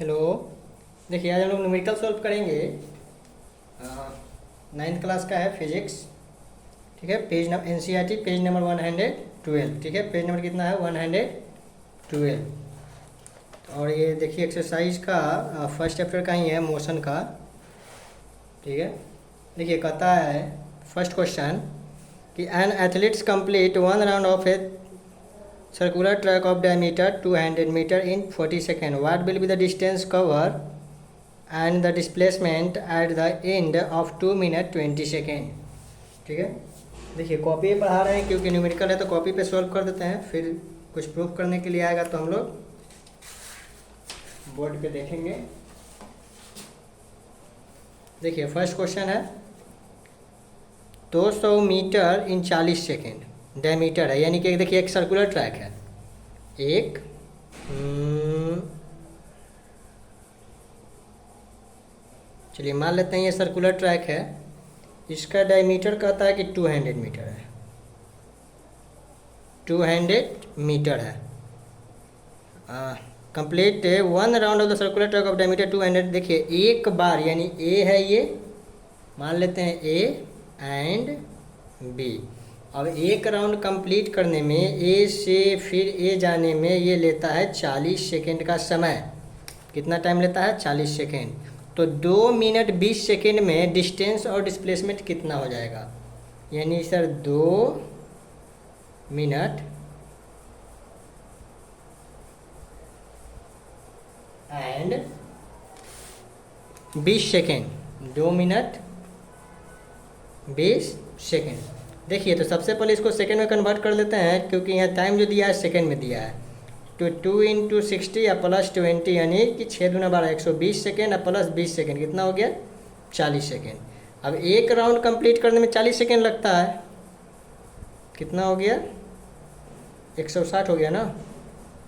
Hello. देखिए आज हम लोग न्यूमेरिकल सॉल्व करेंगे। 9th क्लास का है फिजिक्स। ठीक है, page number NCERT page number 112। ठीक है, पेज नंबर कितना है 112। और ये देखिए एक्सरसाइज का फर्स्ट चैप्टर का ही है, मोशन का। ठीक है, देखिए कहता है फर्स्ट क्वेश्चन कि N athletes complete one round of A circular track of diameter 200 meter in 40 seconds. What will be the distance covered and the displacement at the end of 2 minute 20 second? ठीक है, देखिए copy पे पढ़ा रहे हैं क्योंकि numerical है तो कॉपी पे सॉल्व कर देते हैं, फिर कुछ प्रूफ करने के लिए आएगा तो हम लोग बोर्ड पे देखेंगे। देखिए फर्स्ट क्वेश्चन है 200 मीटर इन 40 सेकेंड डायमीटर है, यानी कि देखिए एक सर्कुलर ट्रैक है। एक चलिए मान लेते हैं ये सर्कुलर ट्रैक है, इसका डायमीटर कहता है कि 200 मीटर है। 200 मीटर है। Complete one round of the circular track of diameter 200। देखिए एक बार यानी ए है, ये मान लेते हैं ए एंड बी। अब एक राउंड कंप्लीट करने में ए से फिर ए जाने में ये लेता है 40 सेकेंड का समय। कितना टाइम लेता है? 40 सेकेंड। तो 2 मिनट 20 सेकेंड में डिस्टेंस और डिस्प्लेसमेंट कितना हो जाएगा? यानी sir 2 minute and 20 second. 2 minute 20 second. देखिए तो सबसे पहले इसको सेकेंड में कन्वर्ट कर लेते हैं क्योंकि यहाँ टाइम जो दिया है सेकेंड में दिया है। तो 2 × 60 या +20 यानी कि 6 दूना 12 120 सेकेंड और प्लस 20 सेकेंड कितना हो गया? 40 सेकेंड। अब एक राउंड कंप्लीट करने में 40 सेकेंड लगता है, कितना हो गया? 160 हो गया ना।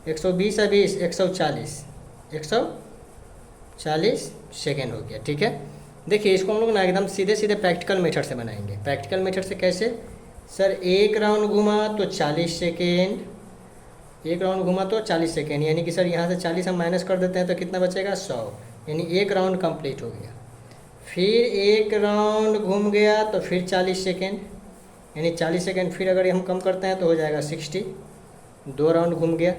120 है 20 140 140 सेकेंड हो गया। ठीक है, देखिए इसको हम लोग ना एकदम सीधे सीधे प्रैक्टिकल मेथड से बनाएंगे। प्रैक्टिकल मेथड से कैसे? सर एक राउंड घुमा तो 40 सेकेंड, एक राउंड घुमा तो 40 सेकेंड, यानी कि सर यहाँ से 40 हम माइनस कर देते हैं तो कितना बचेगा? 100। यानी एक राउंड कंप्लीट हो गया। फिर एक राउंड घूम गया तो फिर 40 सेकेंड, यानी 40 सेकेंड फिर अगर हम कम करते हैं तो हो जाएगा 60। 2 राउंड घूम गया।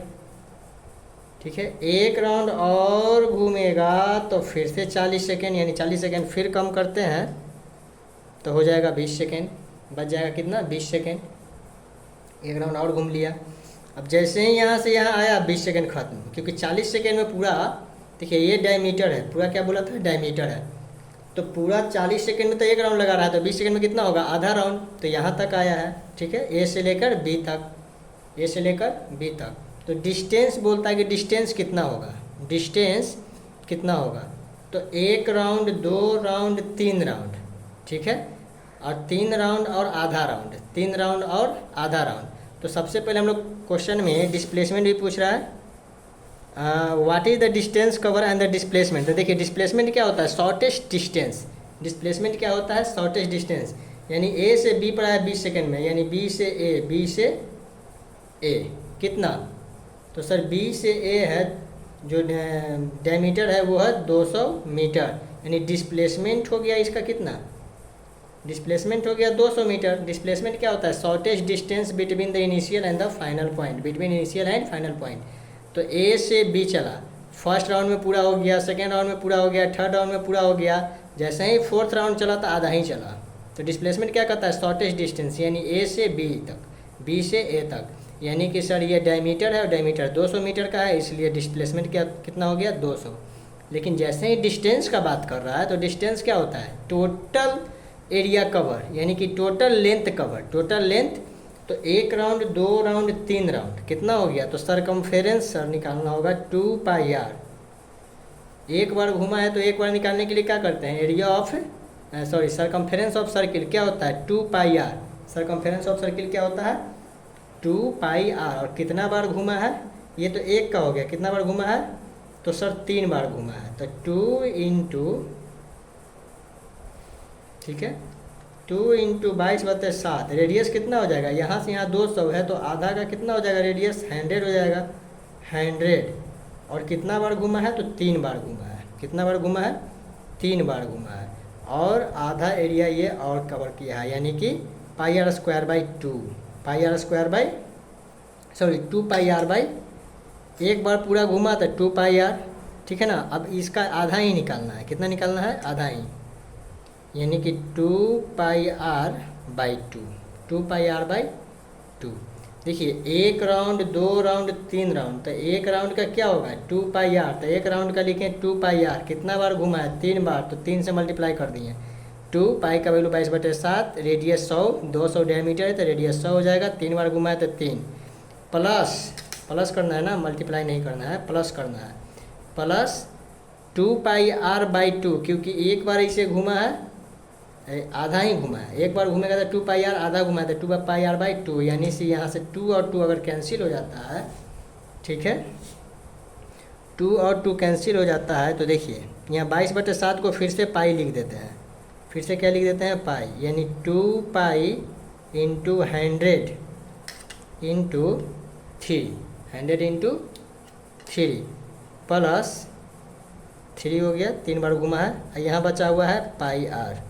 ठीक है, एक राउंड और घूमेगा तो फिर से 40 सेकेंड, यानी 40 सेकेंड फिर कम करते हैं तो हो जाएगा 20 सेकेंड। बच जाएगा कितना? 20 सेकेंड। एक राउंड और घूम लिया। अब जैसे ही यहाँ से यहाँ आया 20 सेकेंड खत्म, क्योंकि 40 सेकेंड में पूरा, देखिए ये डायमीटर है, पूरा क्या बोला था? डायमीटर है। तो पूरा 40 सेकेंड में तो एक राउंड लगा रहा है तो 20 सेकेंड में कितना होगा? आधा राउंड। तो यहाँ तक आया है। ठीक है, ए से लेकर बी तक, ए से लेकर बी तक। तो डिस्टेंस बोलता है कि डिस्टेंस कितना होगा? डिस्टेंस कितना होगा? तो एक राउंड, 2 राउंड, 3 राउंड। ठीक है, और 3 राउंड और आधा राउंड, 3 राउंड और आधा राउंड। तो सबसे पहले हम लोग क्वेश्चन में डिस्प्लेसमेंट भी पूछ रहा है। What is the distance cover and the displacement. तो देखिए डिस्प्लेसमेंट क्या होता है? Shortest distance. डिस्प्लेसमेंट क्या होता है? Shortest distance. यानी ए से बी पड़ा है 20 सेकेंड में, यानी बी से ए, बी से ए कितना? तो सर बी से ए है, जो डायमीटर है वो है 200 मीटर, यानी डिस्प्लेसमेंट हो गया इसका कितना? डिस्प्लेसमेंट हो गया 200 मीटर। डिस्प्लेसमेंट क्या होता है? Shortest distance between the initial and the final point, between initial and final point. तो ए से बी चला, फर्स्ट राउंड में पूरा हो गया, सेकेंड राउंड में पूरा हो गया, थर्ड राउंड में पूरा हो गया। जैसे ही फोर्थ राउंड चला तो आधा ही चला। तो डिस्प्लेसमेंट क्या कहता है? शॉर्टेस्ट डिस्टेंस, यानी ए से बी तक, बी से ए तक। यानी कि सर ये डायमीटर है और डायमीटर 200 मीटर का है, इसलिए डिस्प्लेसमेंट क्या कितना हो गया? 200। लेकिन जैसे ही डिस्टेंस का बात कर रहा है तो डिस्टेंस क्या होता है? टोटल एरिया कवर, यानी कि total length cover, total length. तो एक राउंड, 2 राउंड, 3 राउंड कितना हो गया? तो सरकमफेरेंस सर निकालना होगा 2πr। एक बार घुमा है तो एक बार निकालने के लिए क्या करते हैं? Area of circumference of circle क्या होता है? 2πr। सरकमफेरेंस ऑफ सर्किल क्या होता है? 2πr। और कितना बार घुमा है? ये तो एक का हो गया, कितना बार घुमा है? तो सर 3 बार घुमा है। तो 2 × ठीक है 2 × 22/7। रेडियस कितना हो जाएगा? यहाँ से यहाँ 200 है तो आधा का कितना हो जाएगा? रेडियस 100 हो जाएगा। 100 और कितना बार घूमा है, तो 3 बार घूमा है। कितना बार घूमा है, 3 बार घूमा है। और आधा एरिया ये और कवर किया है, यानी कि pi R square by 2, pi R square by 2 pi R by, एक बार पूरा घूमा तो 2 पाई आर, ठीक है ना। अब इसका आधा ही निकालना है, कितना निकालना है, आधा ही, यानी कि 2 pi R by 2 pi R by 2। देखिए 1 राउंड, 2 राउंड, 3 राउंड, तो 1 राउंड का क्या होगा, 2 पाई आर, तो 1 राउंड का लिखें 2 पाई आर, कितना बार घुमा है, 3 बार, तो 3 से मल्टीप्लाई कर दिए। 2 पाई का वैल्यू 22/7, रेडियस 100, 200 डायमीटर है तो रेडियस 100 हो जाएगा। 3 बार घुमा है तो 3, प्लस करना है ना, मल्टीप्लाई नहीं करना है, प्लस करना है, प्लस 2 पाई आर बाई 2, क्योंकि एक बार इसे घुमा है, आधा ही घुमा है, एक बार घूमेगा तो 2 पाई आर, आधा घुमा है तो 2 पाई आर बाई 2, यानी से यहाँ से 2 और 2 अगर कैंसिल हो जाता है, ठीक है, 2 और 2 कैंसिल हो जाता है, तो देखिए यहाँ 22/7 को फिर से पाई लिख देते हैं, फिर से क्या लिख देते हैं, पाई, यानी 2 pi into 100 into 3, 100 into 3 plus 3 हो गया, 3 बार घुमा है। यहाँ बचा हुआ है पाई आर,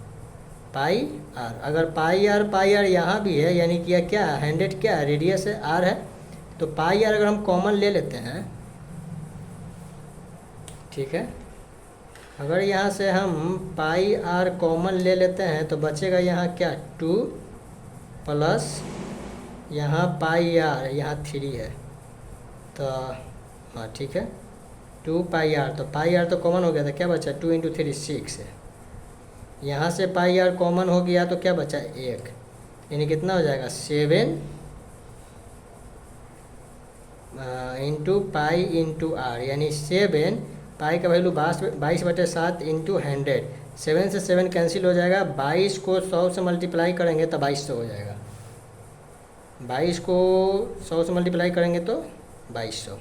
पाई आर, अगर पाई आर यहाँ भी है, यानी कि क्या है, 100 क्या है, रेडियस है, आर है, तो पाई आर अगर हम कॉमन ले लेते हैं, ठीक है, अगर यहाँ से हम पाई आर कॉमन ले लेते हैं तो बचेगा यहाँ क्या, 2 प्लस यहाँ पाई आर, यहाँ 3 है, तो हाँ ठीक है, 2 पाई आर, तो पाई आर तो कॉमन हो गया था, क्या बचा, 2 इंटू 3 6 है, यहाँ से पाई आर कॉमन हो गया तो क्या बचा, 1, यानी कितना हो जाएगा, 7 इंटू पाई इंटू आर, यानी 7, पाई का वैल्यू 22/7 इंटू 100, 7 से 7 कैंसिल हो जाएगा, 22 को 100 से मल्टीप्लाई करेंगे तो 2200 हो जाएगा, 22 को 100 से मल्टीप्लाई करेंगे तो 2200।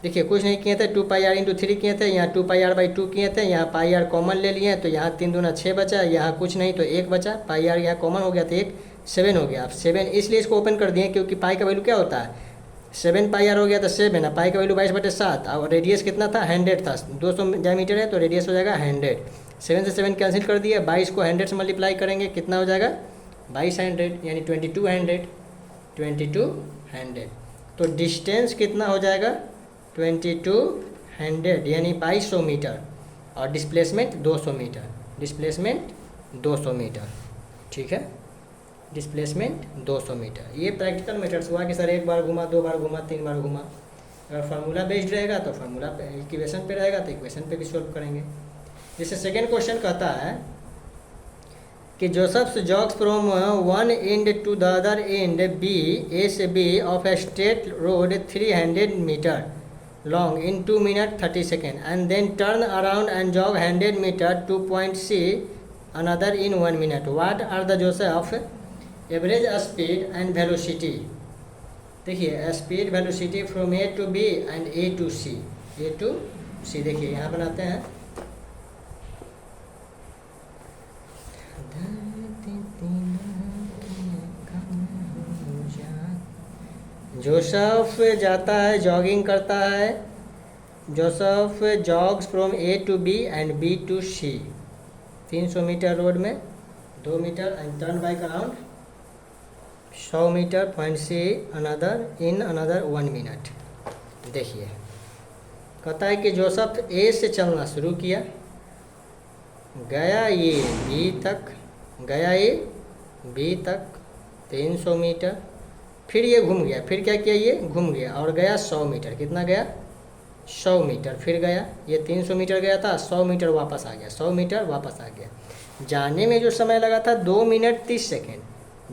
देखिए कुछ नहीं किए थे, 2 पाई आर इंटू 3 किए थे, यहाँ 2 पाई आर बाई 2 किए थे, यहाँ पाई आर कॉमन ले लिए तो यहाँ 3 दूना 6 बचा, यहाँ कुछ नहीं तो 1 बचा, पाई आर यहाँ कॉमन हो गया तो 1, 7 हो गया। अब 7 इसलिए इसको ओपन कर दिए क्योंकि पाई का वैल्यू क्या होता है, 7 पाई आर हो गया तो 7 है, पाई का वैल्यू 22/7, और रेडियस कितना था, 100 था, 200 डायमीटर है तो रेडियस हो जाएगा 100, 7 से 7 कैंसिल कर दिया, 22 को 100 से मल्टीप्लाई करेंगे, कितना हो जाएगा, 2200, यानी 2200, तो डिस्टेंस कितना हो जाएगा, 2200, यानी 2200 मीटर, और डिस्प्लेसमेंट 200 मीटर, डिस्प्लेसमेंट 200 मीटर, ठीक है, डिस्प्लेसमेंट 200 मीटर। ये प्रैक्टिकल मेथड्स हुआ कि सर 1 बार घुमा, 2 बार घुमा, 3 बार घुमा। अगर फार्मूला बेस्ड रहेगा तो फार्मूला पे, इक्वेशन पे रहेगा तो इक्वेशन पे भी सॉल्व करेंगे। जैसे सेकेंड क्वेश्चन कहता है कि Joseph's jogs from one end to the other end B, A से B of a straight road 300 metre long in 2 minutes 30 seconds and then turn around and jog 100 meter to point C another in 1 minute. What are the Joseph average speed and velocity? देखिए speed velocity from A to B and A to C, A to C. देखिए यहाँ बनाते हैं, Joseph जाता है, jogging करता है, Joseph jogs from A to B and B to C, 300 metre road में 2 metre and turn bike around 100 metre point C another in another 1 minute. देखिए कहता है कि जोसेफ ए से चलना शुरू किया, गया ये बी तक, गया ये बी तक 300 मीटर, फिर ये घूम गया, फिर क्या किया, ये घूम गया और गया 100 मीटर, कितना गया, 100 मीटर, फिर गया, ये 300 मीटर गया था, 100 मीटर वापस आ गया, 100 मीटर वापस आ गया। जाने में जो समय लगा था 2 मिनट 30 सेकेंड,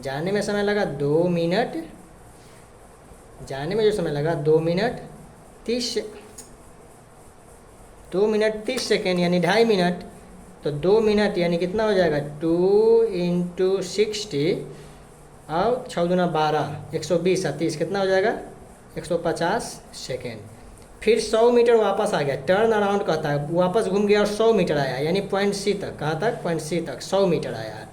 जाने में समय लगा 2 मिनट, जाने में जो समय लगा 2 मिनट 30 सेकेंड यानी 2.5 मिनट, तो 2 मिनट यानी कितना हो जाएगा, 2 इंटू 60 और 6 दूना 12, 120 और 30 कितना हो जाएगा, 150 सेकेंड। फिर 100 मीटर वापस आ गया, टर्न अराउंड कहता है, वापस घूम गया और 100 मीटर आया, यानी पॉइंट सी तक, कहाँ तक, पॉइंट सी तक 100 मीटर आया।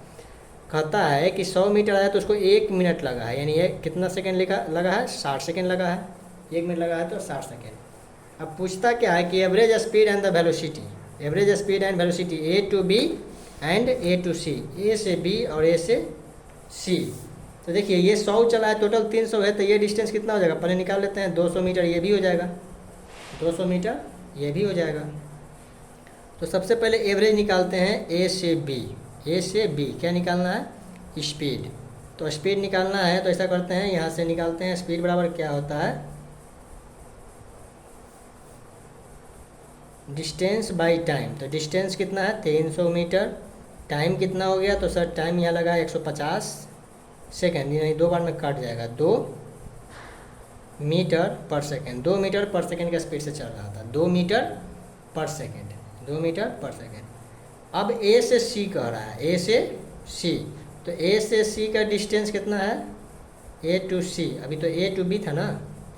कहता है कि 100 मीटर आया तो उसको 1 मिनट लगा है, यानी ये कितना सेकेंड लिखा लगा है, 60 सेकेंड लगा है, 1 मिनट लगा है तो 60 सेकेंड। अब पूछता क्या है कि average speed and the velocity, average speed and velocity A to B and A to C, A से बी और ए से सी। तो देखिए ये 100 चला है, टोटल 300 है, तो ये डिस्टेंस कितना हो जाएगा पहले निकाल लेते हैं। 200 मीटर ये भी हो जाएगा, 200 मीटर ये भी हो जाएगा। तो सबसे पहले एवरेज निकालते हैं ए से बी, ए से बी क्या निकालना है, स्पीड। तो स्पीड निकालना है तो ऐसा करते हैं, यहाँ से निकालते हैं स्पीड बराबर क्या होता है, डिस्टेंस बाई टाइम। तो डिस्टेंस कितना है 300 मीटर, टाइम कितना हो गया, तो सर टाइम यहाँ लगा 150 सेकेंड, यानी 2 बार में कट जाएगा, 2 मीटर पर सेकेंड। 2 मीटर पर सेकेंड का स्पीड से चल रहा था, 2 मीटर पर सेकेंड, 2 मीटर पर सेकेंड। अब ए से सी कह रहा है, ए से सी, तो ए से सी का डिस्टेंस कितना है, ए टू सी, अभी तो ए टू बी था ना,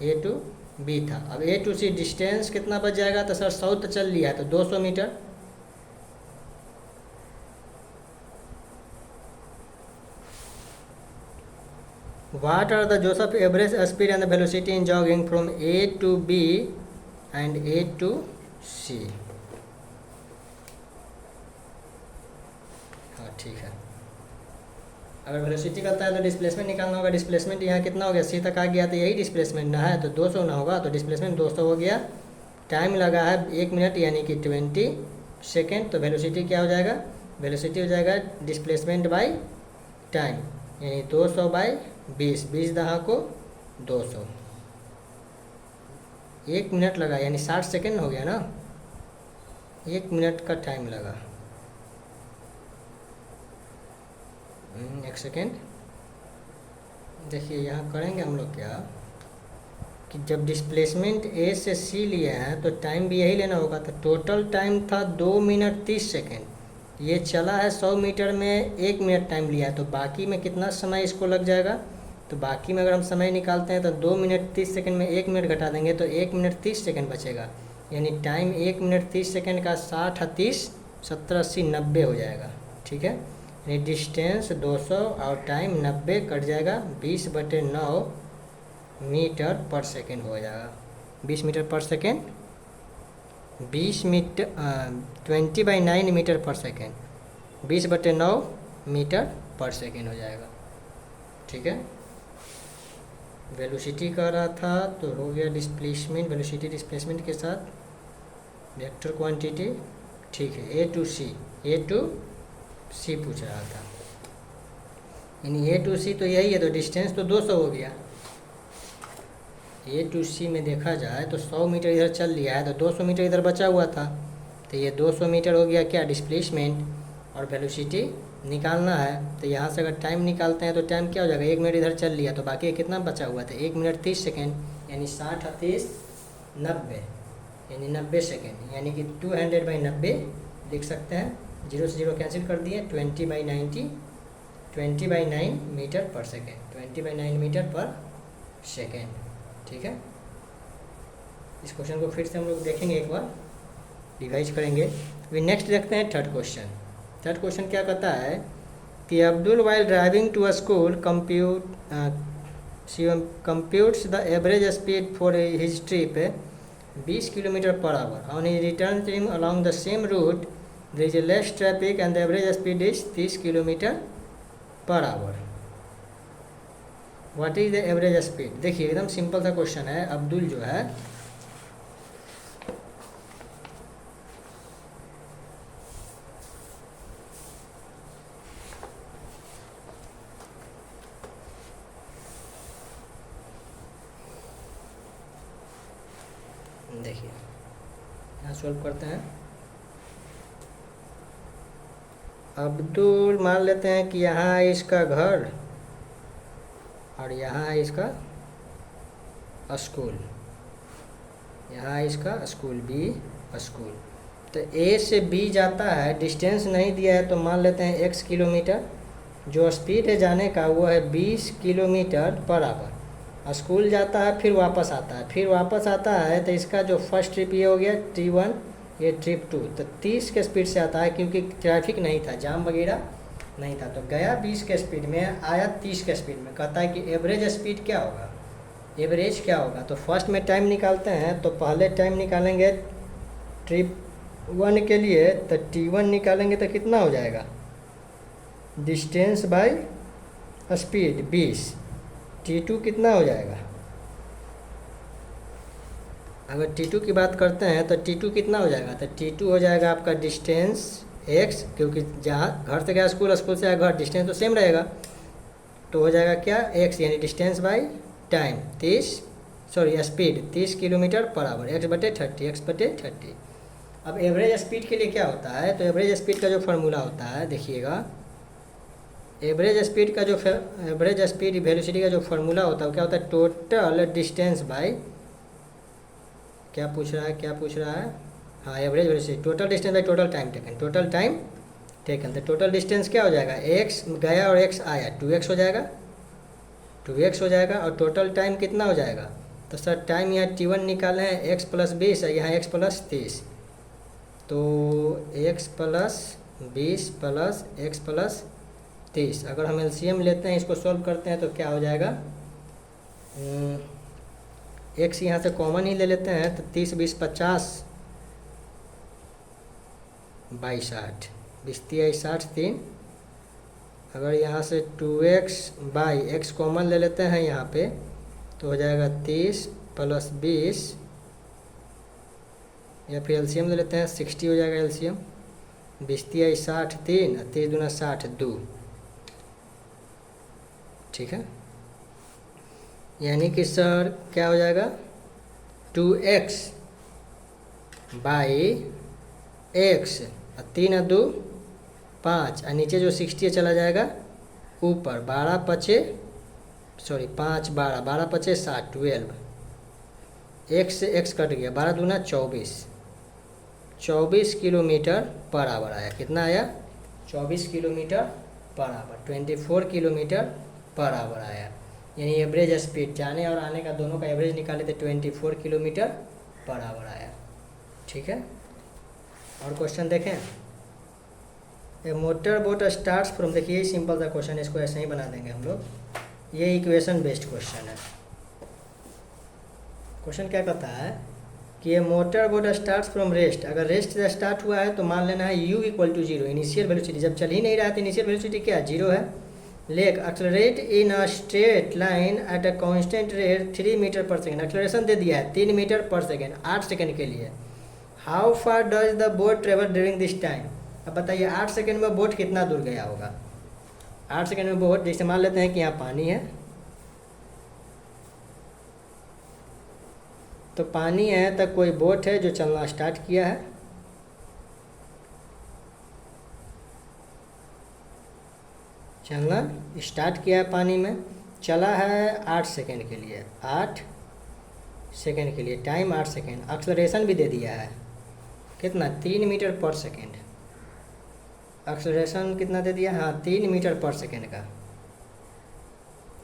ए टू बी था। अब ए टू सी डिस्टेंस कितना बच जाएगा, तो सर 100 तो चल लिया है, तो 200 metre. What are the Joseph average speed and the velocity in jogging from A to B and A to C? हाँ ठीक है। अगर वेलोसिटी करता है तो डिस्प्लेसमेंट निकालना होगा। डिस्प्लेसमेंट यहाँ कितना हो गया, सी तक आ गया, तो यही डिस्प्लेसमेंट ना है, तो 200 ना होगा, तो डिस्प्लेसमेंट 200 हो गया। टाइम लगा है 1 मिनट यानी कि 20 सेकेंड। तो वेलोसिटी क्या हो जाएगा, वेलोसिटी हो जाएगा डिस्प्लेसमेंट बाई टाइम, यानी 200 बाई 20, 20 दहा को 200। 1 मिनट लगा यानी 60 सेकेंड हो गया ना, 1 मिनट का टाइम लगा। 1 सेकेंड, देखिए यहाँ करेंगे हम लोग क्या कि जब डिस्प्लेसमेंट ए से सी लिए हैं तो टाइम भी यही लेना होगा। तो टोटल टाइम था 2 मिनट 30 सेकेंड, ये चला है 100 मीटर में 1 मिनट टाइम लिया है, तो बाकी में कितना समय इसको लग जाएगा, तो बाकी में अगर हम समय निकालते हैं तो 2 मिनट 30 सेकेंड में 1 मिनट घटा देंगे तो 1 मिनट 30 सेकेंड बचेगा, यानी टाइम 1 मिनट 30 सेकेंड का 60 30 70 80 90 हो जाएगा। ठीक है, यानी डिस्टेंस 200 और टाइम 90 कट जाएगा, 20/9 मीटर पर सेकेंड हो जाएगा। 20 मीटर पर सेकेंड, 20 मीटर 20/9 मीटर पर सेकेंड, 20/9 मीटर पर सेकेंड हो जाएगा। ठीक है, वेलोसिटी का रहा था तो हो गया डिस्प्लेसमेंट, वेलोसिटी डिस्प्लेसमेंट के साथ वेक्टर क्वांटिटी। ठीक है, ए टू सी, ए टू सी पूछ रहा था, यानी ए टू सी तो यही है, तो डिस्टेंस तो 200 हो गया। ए टू सी में देखा जाए तो 100 मीटर इधर चल लिया है, तो 200 मीटर इधर बचा हुआ था, तो ये 200 मीटर हो गया क्या डिस्प्लेसमेंट, और वेलोसिटी निकालना है। तो यहाँ से अगर टाइम निकालते हैं तो टाइम क्या हो जाएगा, 1 मिनट इधर चल लिया, तो बाकी कितना बचा हुआ था 1 मिनट 30 सेकेंड, यानी 60 30 90, यानी 90 सेकेंड, यानी कि 200/90 लिख सकते हैं। 0 से 0 कैंसिल कर दिए, 20/90, 20/9 मीटर पर सेकेंड, 20/9 मीटर पर सेकेंड। ठीक है, इस क्वेश्चन को फिर से हम लोग देखेंगे, एक बार रिवाइज करेंगे। अभी नेक्स्ट देखते हैं थर्ड क्वेश्चन। थर्ड क्वेश्चन क्या कहता है कि Abdul while driving to a school computes the average speed for his trip 20 km/h. On his return trip along the same route, there is less traffic and the average speed is 30 km/h. What is the average speed? देखिए एकदम simple सा question है। अब्दुल जो है देखिए यहाँ solve करते हैं। अब्दुल मान लेते हैं कि यहाँ है इसका घर और यहाँ है इसका स्कूल, यहाँ है इसका स्कूल, बी स्कूल। तो ए से बी जाता है, डिस्टेंस नहीं दिया है तो मान लेते हैं x किलोमीटर, जो स्पीड है जाने का वो है 20 km/h। स्कूल जाता है फिर वापस आता है, फिर वापस आता है, तो इसका जो फर्स्ट ट्रिप ये हो गया ट्रिप 1, ये ट्रिप 2, तो 30 के स्पीड से आता है क्योंकि ट्रैफिक नहीं था, जाम वगैरह नहीं था, तो गया 20 के स्पीड में, आया 30 के स्पीड में। कहता है कि एवरेज स्पीड क्या होगा, एवरेज क्या होगा, तो फर्स्ट में टाइम निकालते हैं, तो पहले टाइम निकालेंगे ट्रिप 1 के लिए, तो T1 निकालेंगे तो कितना हो जाएगा, डिस्टेंस बाय स्पीड 20। T2 कितना हो जाएगा, अगर T2 की बात करते हैं तो T2 कितना हो जाएगा, तो T2 हो जाएगा आपका डिस्टेंस x, क्योंकि जहाँ घर से गया स्कूल, स्कूल से आया घर, डिस्टेंस तो सेम रहेगा, तो हो जाएगा क्या x, यानी distance by time speed 30 kilometre per hour, x/30। अब एवरेज स्पीड के लिए क्या होता है, तो एवरेज स्पीड का जो फार्मूला होता है देखिएगा, एवरेज स्पीड वेलोसिटी का जो फार्मूला होता है वो क्या होता है, टोटल डिस्टेंस बाय, क्या पूछ रहा है, हाँ average velocity, total distance by total time taken, तो टोटल डिस्टेंस क्या हो जाएगा, x गया और x आया, 2x हो जाएगा, और टोटल टाइम कितना हो जाएगा, तो सर टाइम यहाँ T1 निकाले हैं x + 20 है, यहाँ x + 30, तो x + 20 + x + 30, अगर हम एलसीएम लेते हैं, इसको सॉल्व करते हैं तो क्या हो जाएगा, x यहाँ से कॉमन ही ले लेते हैं, तो 30 20 50 22 60 20 60 3, अगर यहाँ से 2x/x कॉमन ले लेते हैं यहाँ पे, तो हो जाएगा 30 + 20, या फिर एलसीएम ले लेते हैं, 60 हो जाएगा एलसीएम, 20 60 3, 30 दूना 60 2, ठीक है, यानी कि सर क्या हो जाएगा, 2x/x, 3 और 2 5, और नीचे जो 60 चला जाएगा ऊपर, 5 12 12 5 60 12, x से x कट गया, 12 दूना 24 किलोमीटर पर आवर आया, कितना आया, 24 kilometre per hour, 24 kilometre per hour आया, यानी एवरेज स्पीड जाने और आने का दोनों का एवरेज निकाले थे, 24 किलोमीटर पर आवर आया, ठीक है। और क्वेश्चन देखें, ए मोटर बोट स्टार्ट्स फ्रॉम, देखिए सिंपल सा क्वेश्चन, इसको ऐसे ही बना देंगे हम लोग, ये इक्वेशन बेस्ड क्वेश्चन है। क्वेश्चन क्या कहता है कि ये motor boat starts from rest, अगर रेस्ट से स्टार्ट हुआ है तो मान लेना है u = 0, इनिशियल वेलोसिटी, जब चल ही नहीं रहा था इनिशियल वेलोसिटी क्या 0 है, lake accelerate in a straight line at a constant rate 3 metre पर सेकेंड, एक्सेलरेशन दे दिया है 3 मीटर पर सेकेंड 8 सेकेंड के लिए, how far does the boat travel during this time, अब बताइए 8 सेकेंड में बोट कितना दूर गया होगा, 8 सेकेंड में बोट, जैसे मान लेते हैं कि यहाँ पानी है, तो पानी है तो कोई बोट है जो चलना स्टार्ट किया है, पानी में चला है 8 सेकेंड के लिए, 8 सेकेंड के लिए, टाइम 8 सेकेंड, एक्सेलरेशन भी दे दिया है, कितना 3 मीटर पर सेकेंड, एक्सेलरेशन कितना दे दिया, हाँ 3 मीटर पर सेकेंड का,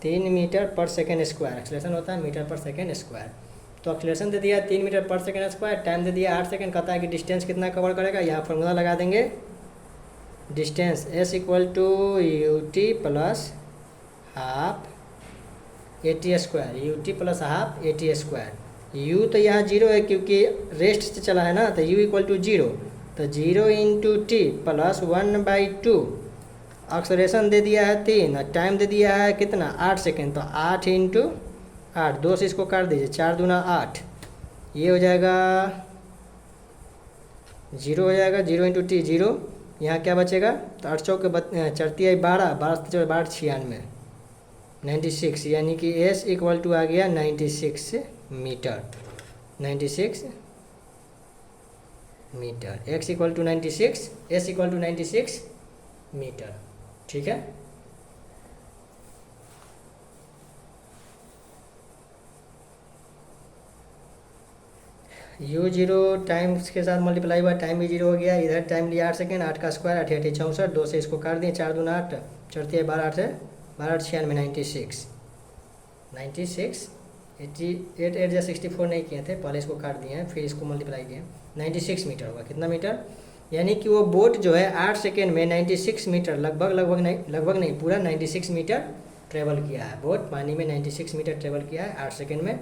3 मीटर पर सेकेंड स्क्वायर, एक्सेलरेशन होता है मीटर पर सेकेंड स्क्वायर, तो एक्सेलरेशन दे दिया 3 मीटर पर सेकेंड स्क्वायर, टाइम दे दिया 8 सेकेंड, कहता है कि डिस्टेंस कितना कवर करेगा, यहाँ फार्मूला लगा देंगे, distance s = ut + half AT square, ut + half AT square, u तो यहाँ 0 है क्योंकि रेस्ट से चला है ना, तो u = 0, तो 0 × t + 1/2, एक्सेलरेशन दे दिया है 3 और टाइम दे दिया है कितना 8 सेकेंड, तो 8 × 8, 2 से इसको काट दीजिए, 4 दूना 8, ये हो जाएगा 0 हो जाएगा, 0 × t 0, यहाँ क्या बचेगा, तो 8 चौके 4 12 12 12 96 96, यानी कि s = आ गया 96 metre, 96 metre, x = 96, s = 96 metre, ठीक है। u0 टाइम के साथ मल्टीप्लाई हुआ, टाइम भी 0 हो गया, इधर टाइम लिया 8 सेकेंड, 8 का स्क्वायर 8 8 64, 2 से इसको काट दिए, 4 दूना 8, 4 12 8 12 96 96 88 8 64 नहीं किए थे, पहले इसको काट दिए हैं फिर इसको मल्टीप्लाई किए, 96 मीटर होगा, कितना मीटर, यानी कि वो बोट जो है 8 सेकेंड में 96 मीटर, लगभग नहीं पूरा 96 मीटर ट्रेवल किया है, बोट पानी में 96 मीटर ट्रेवल किया है 8 सेकेंड में,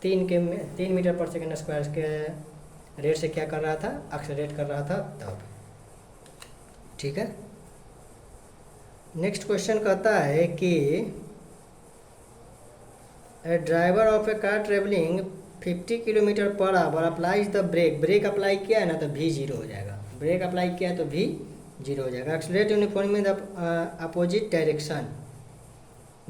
3 मीटर पर सेकेंड स्क्वायर के रेट से क्या कर रहा था, एक्सेलरेट कर रहा था तब। ठीक है। नेक्स्ट क्वेश्चन कहता है कि a driver of a car travelling 50 kilometre पर hour applies the brake, brake apply किया है ना तो भी जीरो हो जाएगा, ब्रेक अप्लाई किया है तो भी जीरो हो जाएगा। Accelerate uniformly in the opposite direction,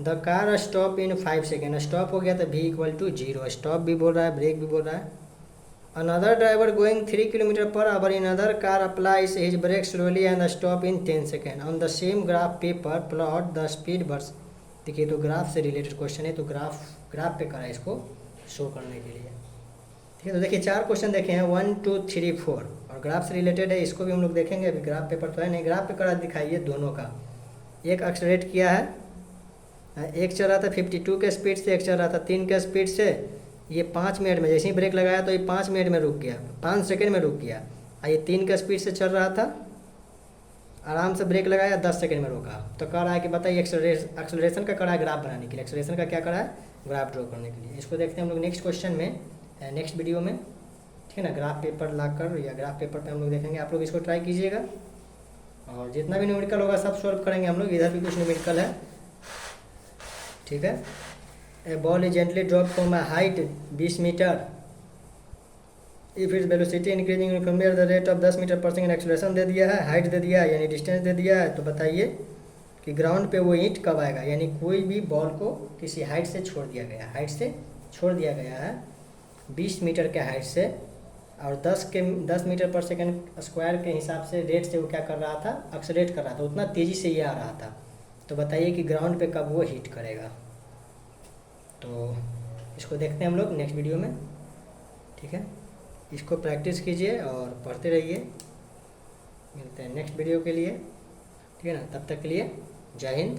the car stop in 5 second, stop हो गया तो भी इक्वल टू जीरो, स्टॉप भी बोल रहा है ब्रेक भी बोल रहा है। अनदर ड्राइवर गोइंग 3 किलोमीटर पर hour in other car applies his brake slowly and stop in 10 second on the same graph paper plot the speed versus. देखिए तो ग्राफ से रिलेटेड क्वेश्चन है, तो ग्राफ पे करा इसको शो करने के लिए। ठीक है, तो देखिए 4 क्वेश्चन देखे हैं 1 2 3 4 और ग्राफ से रिलेटेड है, इसको भी हम लोग देखेंगे। अभी ग्राफ पेपर तो है नहीं, ग्राफ पे करा दिखाइए दोनों का। एक एक्सेलरेट किया है, एक चल रहा था 52 के स्पीड से, एक चल रहा था 3 के स्पीड से। ये 5 मिनट में जैसे ही ब्रेक लगाया तो ये 5 मिनट में रुक गया, 5 सेकेंड में रुक गया। ये 3 के स्पीड से चल रहा था, आराम से ब्रेक लगाया 10 सेकेंड में रोका। तो कह रहा है कि बताइए एक्सेलरेशन का करा है ग्राफ बनाने के लिए, एक्सेलरेशन का क्या करा है, ग्राफ ड्रॉ करने के लिए। इसको देखते हैं हम लोग नेक्स्ट क्वेश्चन में, नेक्स्ट वीडियो में। ठीक है ना, ग्राफ पेपर लाकर या ग्राफ पेपर पे हम लोग देखेंगे, आप लोग इसको ट्राई कीजिएगा। और जितना भी न्यूमेरिकल होगा सब सॉल्व करेंगे हम लोग, इधर भी कुछ न्यूमेरिकल है। ठीक है। A ball is gently drop from a height 20 metre, if it's velocity increasing compare the rate of 10 metre पर सेकेंड, एक्सेलरेशन दे दिया है, हाइट दे दिया है यानी डिस्टेंस दे दिया है। तो बताइए कि ग्राउंड पे वो ईंट कब आएगा, यानी कोई भी बॉल को किसी हाइट से छोड़ दिया गया, हाइट से छोड़ दिया गया है 20 मीटर के हाइट से, और 10 मीटर पर सेकेंड स्क्वायर के हिसाब से रेट से वो क्या कर रहा था, एक्सेलरेट कर रहा था, उतना तेज़ी से ये आ रहा था। तो बताइए कि ग्राउंड पे कब वो हिट करेगा। तो इसको देखते हैं हम लोग नेक्स्ट वीडियो में। ठीक है, इसको प्रैक्टिस कीजिए और पढ़ते रहिए। मिलते हैं नेक्स्ट वीडियो के लिए। ठीक है ना, तब तक के लिए जय हिंद।